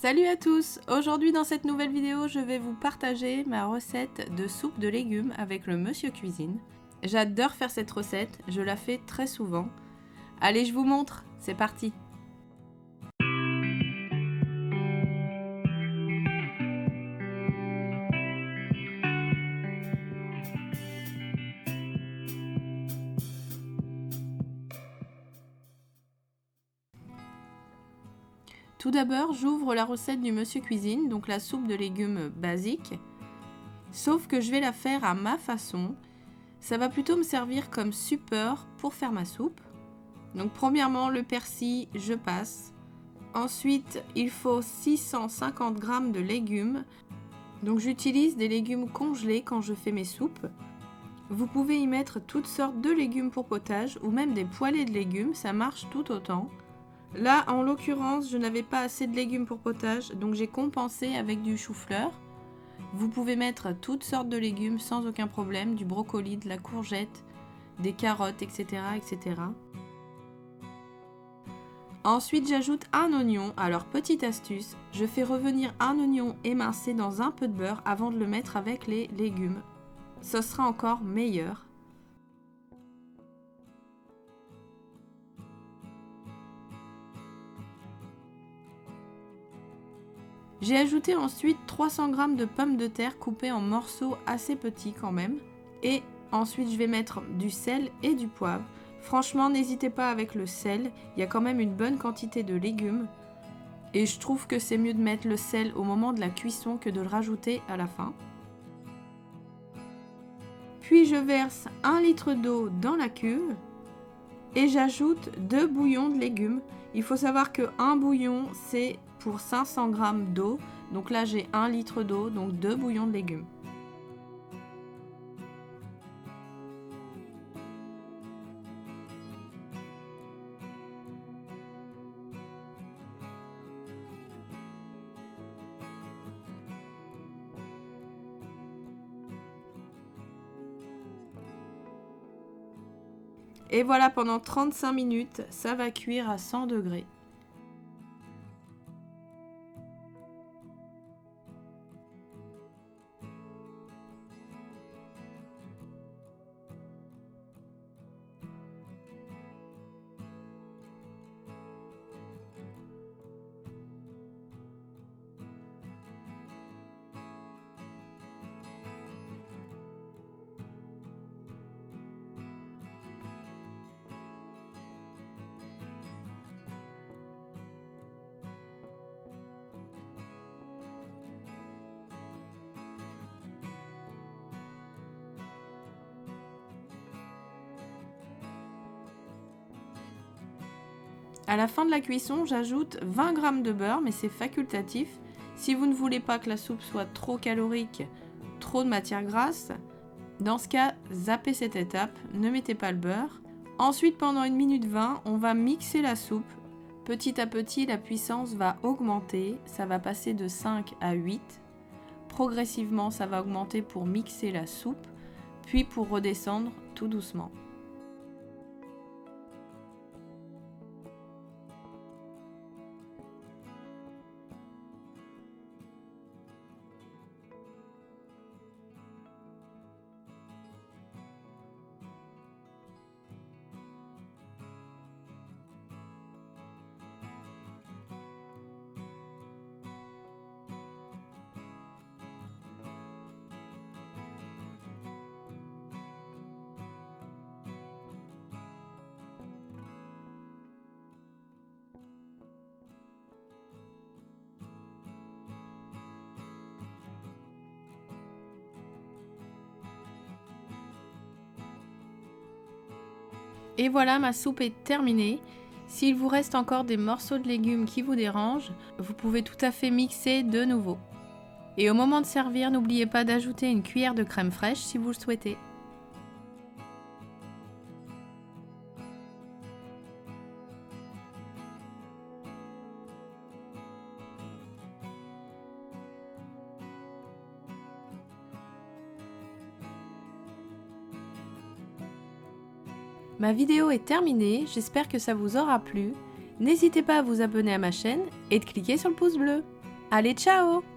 Salut à tous! Aujourd'hui dans cette nouvelle vidéo, je vais vous partager ma recette de soupe de légumes avec le Monsieur Cuisine. J'adore faire cette recette, je la fais très souvent. Allez, je vous montre, c'est parti! Tout d'abord, j'ouvre la recette du Monsieur Cuisine, donc la soupe de légumes basique. Sauf que je vais la faire à ma façon. Ça va plutôt me servir comme support pour faire ma soupe. Donc premièrement, le persil, je passe. Ensuite, il faut 650 g de légumes. Donc j'utilise des légumes congelés quand je fais mes soupes. Vous pouvez y mettre toutes sortes de légumes pour potage ou même des poêlées de légumes, ça marche tout autant. Là, en l'occurrence, je n'avais pas assez de légumes pour potage, donc j'ai compensé avec du chou-fleur. Vous pouvez mettre toutes sortes de légumes sans aucun problème, du brocoli, de la courgette, des carottes, etc. etc. Ensuite, j'ajoute un oignon. Alors, petite astuce, je fais revenir un oignon émincé dans un peu de beurre avant de le mettre avec les légumes. Ce sera encore meilleur. J'ai ajouté ensuite 300 g de pommes de terre coupées en morceaux assez petits quand même. Et ensuite, je vais mettre du sel et du poivre. Franchement, n'hésitez pas avec le sel, il y a quand même une bonne quantité de légumes. Et je trouve que c'est mieux de mettre le sel au moment de la cuisson que de le rajouter à la fin. Puis je verse 1 litre d'eau dans la cuve et j'ajoute 2 bouillons de légumes. Il faut savoir que un bouillon c'est pour 500 g d'eau. Donc là j'ai 1 litre d'eau, donc 2 bouillons de légumes. Et voilà, pendant 35 minutes, ça va cuire à 100 degrés. À la fin de la cuisson, j'ajoute 20 g de beurre, mais c'est facultatif. Si vous ne voulez pas que la soupe soit trop calorique, trop de matière grasse, dans ce cas, zappez cette étape, ne mettez pas le beurre. Ensuite, pendant 1 minute 20, on va mixer la soupe. Petit à petit, la puissance va augmenter, ça va passer de 5 à 8. Progressivement, ça va augmenter pour mixer la soupe, puis pour redescendre tout doucement. Et voilà, ma soupe est terminée. S'il vous reste encore des morceaux de légumes qui vous dérangent, vous pouvez tout à fait mixer de nouveau. Et au moment de servir, n'oubliez pas d'ajouter une cuillère de crème fraîche si vous le souhaitez. Ma vidéo est terminée, j'espère que ça vous aura plu. N'hésitez pas à vous abonner à ma chaîne et de cliquer sur le pouce bleu. Allez, ciao!